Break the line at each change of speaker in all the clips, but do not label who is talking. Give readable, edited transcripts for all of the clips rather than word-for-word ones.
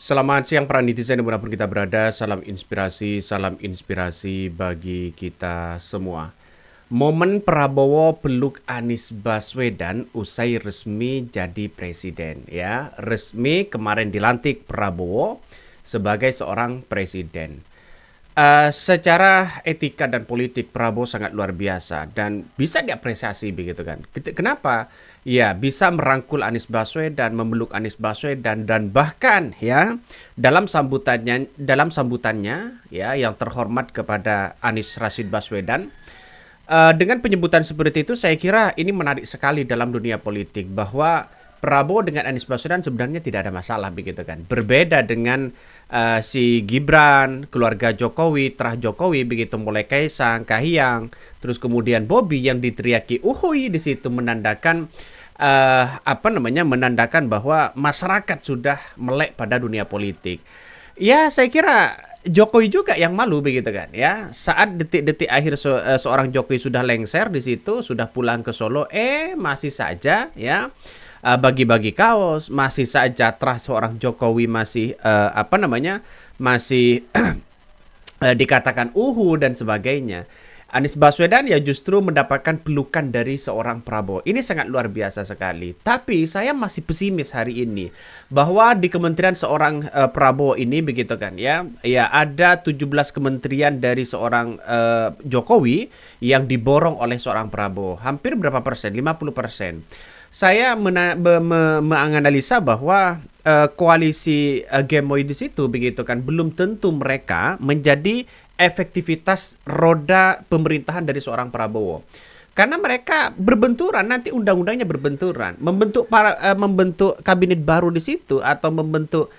Selamat siang para netizen dimanapun kita berada, salam inspirasi bagi kita semua. Momen Prabowo peluk Anies Baswedan usai resmi jadi presiden ya. Resmi kemarin dilantik Prabowo sebagai seorang presiden. Secara etika dan politik Prabowo sangat luar biasa dan bisa diapresiasi begitu kan. Kenapa? Ya, bisa merangkul Anies Baswedan, memeluk Anies Baswedan dan bahkan ya dalam sambutannya ya yang terhormat kepada Anies Rashid Baswedan. Dengan penyebutan seperti itu, saya kira ini menarik sekali dalam dunia politik bahwa Prabowo dengan Anies Baswedan sebenarnya tidak ada masalah begitu kan. Berbeda dengan si Gibran, keluarga Jokowi, terah Jokowi begitu mulai Kaisang, Kahiyang, terus kemudian Bobby yang diteriaki uhui di situ menandakan menandakan bahwa masyarakat sudah melek pada dunia politik. Ya, saya kira Jokowi juga yang malu begitu kan ya. Saat detik-detik akhir seorang Jokowi sudah lengser di situ, sudah pulang ke Solo, masih saja ya bagi-bagi kaos, masih saja terah seorang Jokowi masih masih dikatakan dan sebagainya. Anies Baswedan ya justru mendapatkan pelukan dari seorang Prabowo. Ini sangat luar biasa sekali. Tapi saya masih pesimis hari ini bahwa di kementerian seorang Prabowo ini begitu kan ya. Ya ada 17 kementerian dari seorang Jokowi yang diborong oleh seorang Prabowo. Hampir berapa persen? 50%. Saya menganalisa bahwa koalisi Gemoy di situ begitu kan belum tentu mereka menjadi efektivitas roda pemerintahan dari seorang Prabowo. Karena mereka berbenturan, nanti undang-undangnya berbenturan. Membentuk kabinet baru di situ atau membentuk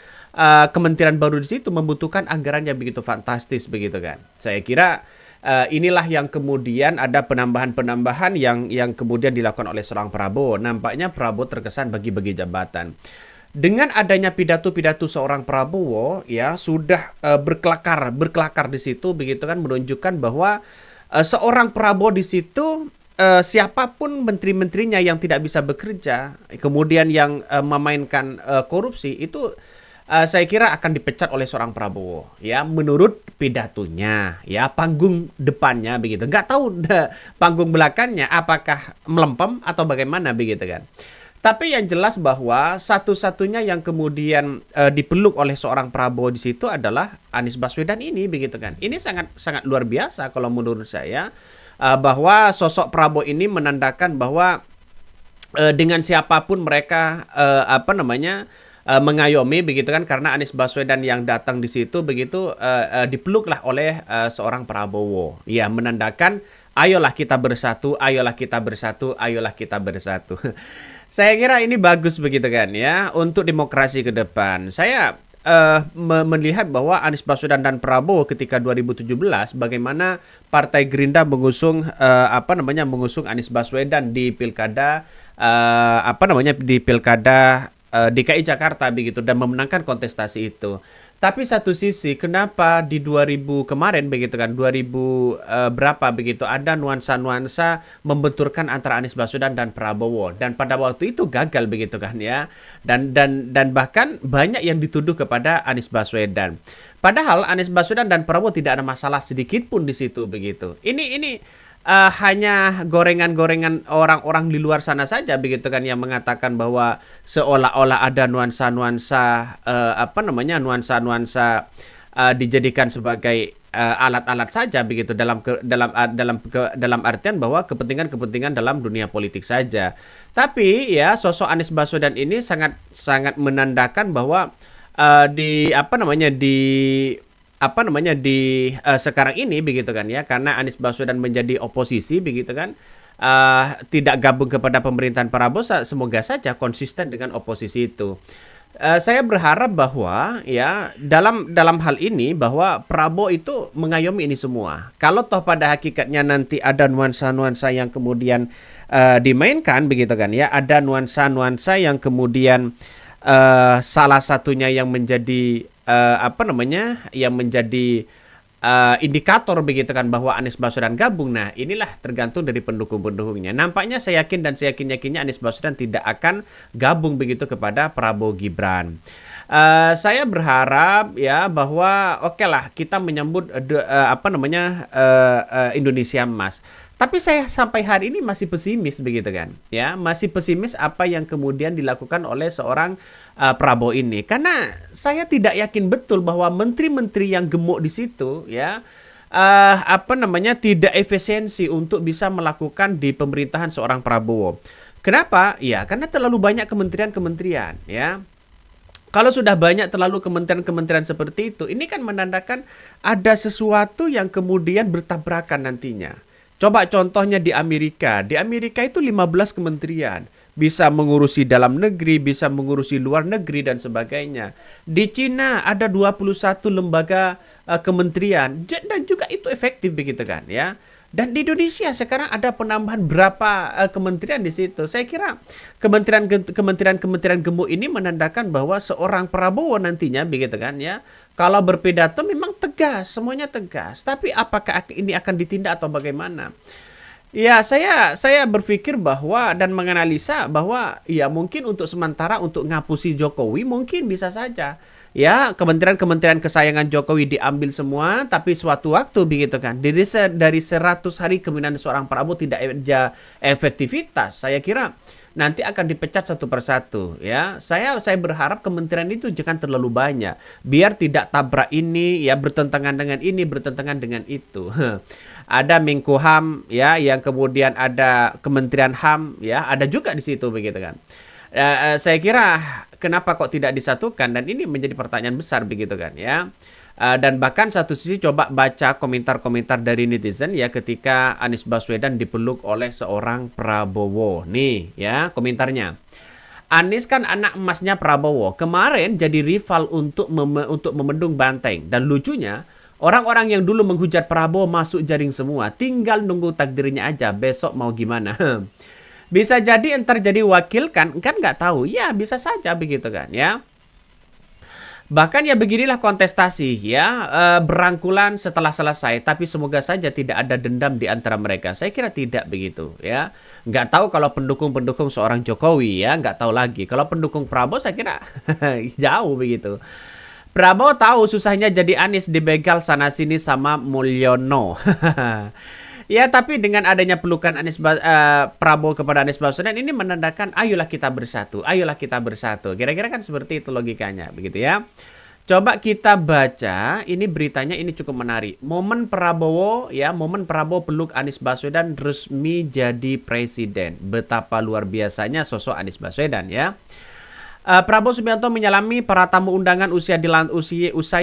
kementerian baru di situ membutuhkan anggaran yang begitu fantastis begitu kan. Saya kira inilah yang kemudian ada penambahan-penambahan yang kemudian dilakukan oleh seorang Prabowo. Nampaknya Prabowo terkesan bagi-bagi jabatan. Dengan adanya pidato-pidato seorang Prabowo ya sudah berkelakar di situ begitu kan menunjukkan bahwa seorang Prabowo di situ siapapun menteri-menterinya yang tidak bisa bekerja kemudian yang memainkan korupsi itu saya kira akan dipecat oleh seorang Prabowo ya menurut pidatonya ya panggung depannya begitu nggak tahu panggung belakangnya apakah melempem atau bagaimana begitu kan. Tapi yang jelas bahwa satu-satunya yang kemudian dipeluk oleh seorang Prabowo di situ adalah Anies Baswedan ini begitu kan. Ini sangat sangat luar biasa kalau menurut saya bahwa sosok Prabowo ini menandakan bahwa dengan siapapun mereka mengayomi begitu kan karena Anies Baswedan yang datang di situ begitu dipeluklah oleh seorang Prabowo. Ya menandakan ayolah kita bersatu, ayolah kita bersatu, ayolah kita bersatu. Saya kira ini bagus begitu kan ya untuk demokrasi ke depan. Saya melihat bahwa Anies Baswedan dan Prabowo ketika 2017 bagaimana Partai Gerindra mengusung Anies Baswedan di pilkada DKI Jakarta begitu dan memenangkan kontestasi itu. Tapi satu sisi kenapa di 2000 kemarin begitu kan 2000 berapa begitu ada nuansa-nuansa membenturkan antara Anies Baswedan dan Prabowo dan pada waktu itu gagal begitu kan ya. Dan bahkan banyak yang dituduh kepada Anies Baswedan. Padahal Anies Baswedan dan Prabowo tidak ada masalah sedikit pun di situ begitu. Ini hanya gorengan-gorengan orang-orang di luar sana saja begitu kan yang mengatakan bahwa seolah-olah ada nuansa-nuansa nuansa-nuansa dijadikan sebagai alat-alat saja begitu dalam artian bahwa kepentingan-kepentingan dalam dunia politik saja. Tapi ya sosok Anies Baswedan ini sangat sangat menandakan bahwa di sekarang ini begitu kan ya karena Anies Baswedan menjadi oposisi begitu kan tidak gabung kepada pemerintahan Prabowo semoga saja konsisten dengan oposisi itu. Saya berharap bahwa ya dalam hal ini bahwa Prabowo itu mengayomi ini semua. Kalau toh pada hakikatnya nanti ada nuansa-nuansa yang kemudian dimainkan begitu kan ya ada nuansa-nuansa yang kemudian salah satunya yang menjadi indikator begitu kan bahwa Anies Baswedan gabung. Nah, inilah tergantung dari pendukung-pendukungnya. Nampaknya saya yakin dan saya yakin-yakinnya Anies Baswedan tidak akan gabung begitu kepada Prabowo Gibran. Saya berharap ya bahwa oke lah kita menyambut Indonesia Emas. Tapi saya sampai hari ini masih pesimis begitu kan, ya masih pesimis apa yang kemudian dilakukan oleh seorang Prabowo ini, karena saya tidak yakin betul bahwa menteri-menteri yang gemuk di situ ya tidak efisiensi untuk bisa melakukan di pemerintahan seorang Prabowo. Kenapa? Ya karena terlalu banyak kementerian-kementerian ya. Kalau sudah banyak terlalu kementerian-kementerian seperti itu, ini kan menandakan ada sesuatu yang kemudian bertabrakan nantinya. Coba contohnya di Amerika. Di Amerika itu 15 kementerian. Bisa mengurusi dalam negeri, bisa mengurusi luar negeri, dan sebagainya. Di Cina ada 21 lembaga kementerian. Dan juga itu efektif begitu kan ya. Dan di Indonesia sekarang ada penambahan berapa kementerian di situ. Saya kira kementerian gemuk ini menandakan bahwa seorang Prabowo nantinya begitu kan ya. Kalau berpidato memang tegas, semuanya tegas. Tapi apakah ini akan ditindak atau bagaimana? Ya, saya berpikir bahwa dan menganalisa bahwa ya mungkin untuk sementara untuk ngapusi Jokowi mungkin bisa saja. Ya, kementerian-kementerian kesayangan Jokowi diambil semua, tapi suatu waktu begitu kan. Dari 100 hari kepemimpinan seorang Prabowo tidak ada efektivitas. Saya kira nanti akan dipecat satu persatu ya. Saya berharap kementerian itu jangan terlalu banyak biar tidak tabrak ini ya, bertentangan dengan ini, bertentangan dengan itu. Ada Menkumham ya, yang kemudian ada Kementerian HAM ya, ada juga di situ begitu kan. Saya kira kenapa kok tidak disatukan, dan ini menjadi pertanyaan besar begitu kan ya. Dan bahkan satu sisi coba baca komentar-komentar dari netizen ya ketika Anies Baswedan dipeluk oleh seorang Prabowo. Nih ya komentarnya. Anies kan anak emasnya Prabowo. Kemarin jadi rival untuk memendung banteng. Dan lucunya orang-orang yang dulu menghujat Prabowo masuk jaring semua. Tinggal nunggu takdirnya aja. Besok mau gimana? Bisa jadi entar jadi wakil kan nggak tahu. Ya bisa saja begitu kan ya. Bahkan ya beginilah kontestasi ya, berangkulan setelah selesai. Tapi semoga saja tidak ada dendam di antara mereka. Saya kira tidak begitu ya. Nggak tahu kalau pendukung-pendukung seorang Jokowi ya, nggak tahu lagi. Kalau pendukung Prabowo saya kira jauh begitu. Prabowo tahu susahnya jadi Anies, dibegal sana-sini sama Mulyono. Ya, tapi dengan adanya pelukan Prabowo kepada Anies Baswedan ini menandakan ayolah kita bersatu, ayolah kita bersatu. Kira-kira kan seperti itu logikanya, begitu ya. Coba kita baca, ini beritanya ini cukup menarik. Momen Prabowo peluk Anies Baswedan resmi jadi presiden. Betapa luar biasanya sosok Anies Baswedan ya. Prabowo Subianto menyalami para tamu undangan usai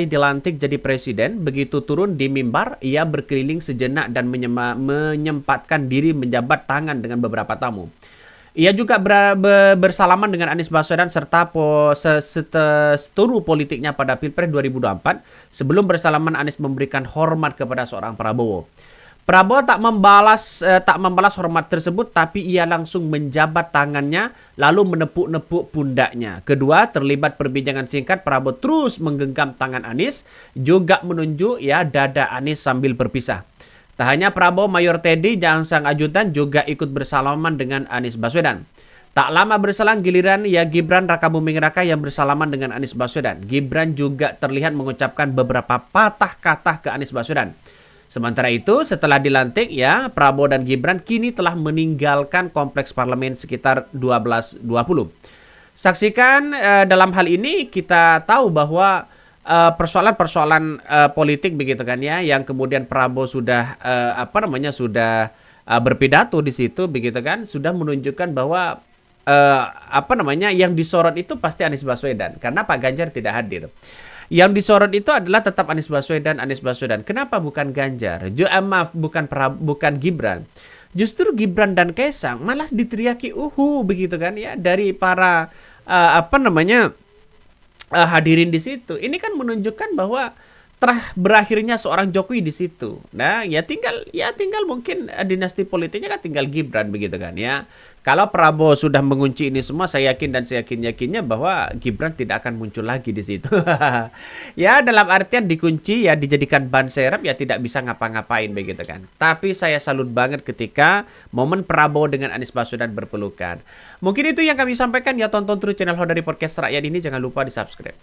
dilantik jadi presiden. Begitu turun di mimbar, ia berkeliling sejenak dan menyempatkan diri menjabat tangan dengan beberapa tamu. Ia juga bersalaman dengan Anies Baswedan serta seteru politiknya pada Pilpres 2024. Sebelum bersalaman, Anies memberikan hormat kepada seorang Prabowo. Prabowo tak membalas hormat tersebut, tapi ia langsung menjabat tangannya lalu menepuk-nepuk pundaknya. Kedua terlibat perbincangan singkat. Prabowo terus menggenggam tangan Anies, juga menunjuk ya dada Anies sambil berpisah. Tak hanya Prabowo, Mayor Teddy sang ajudan juga ikut bersalaman dengan Anies Baswedan. Tak lama berselang giliran ya Gibran Rakabuming Raka yang bersalaman dengan Anies Baswedan. Gibran juga terlihat mengucapkan beberapa patah kata ke Anies Baswedan. Sementara itu, setelah dilantik ya, Prabowo dan Gibran kini telah meninggalkan kompleks parlemen sekitar 12.20. Saksikan dalam hal ini kita tahu bahwa persoalan-persoalan politik begitu kan ya, yang kemudian Prabowo sudah berpidato di situ begitu kan, sudah menunjukkan bahwa yang disorot itu pasti Anies Baswedan karena Pak Ganjar tidak hadir. Yang disorot itu adalah tetap Anies Baswedan. Kenapa bukan Ganjar? Bukan Gibran. Justru Gibran dan Kaisang malah diteriaki begitu kan ya dari para hadirin di situ. Ini kan menunjukkan bahwa berakhirnya seorang Jokowi di situ. Nah, ya tinggal mungkin dinasti politiknya kan tinggal Gibran begitu kan ya. Kalau Prabowo sudah mengunci ini semua, saya yakin dan saya yakin-yakinnya bahwa Gibran tidak akan muncul lagi di situ. Ya, dalam artian dikunci ya, dijadikan ban serep ya, tidak bisa ngapa-ngapain begitu kan. Tapi saya salut banget ketika momen Prabowo dengan Anies Baswedan berpelukan. Mungkin itu yang kami sampaikan ya, tonton terus channel Hodari Podcast Rakyat ini, jangan lupa di-subscribe.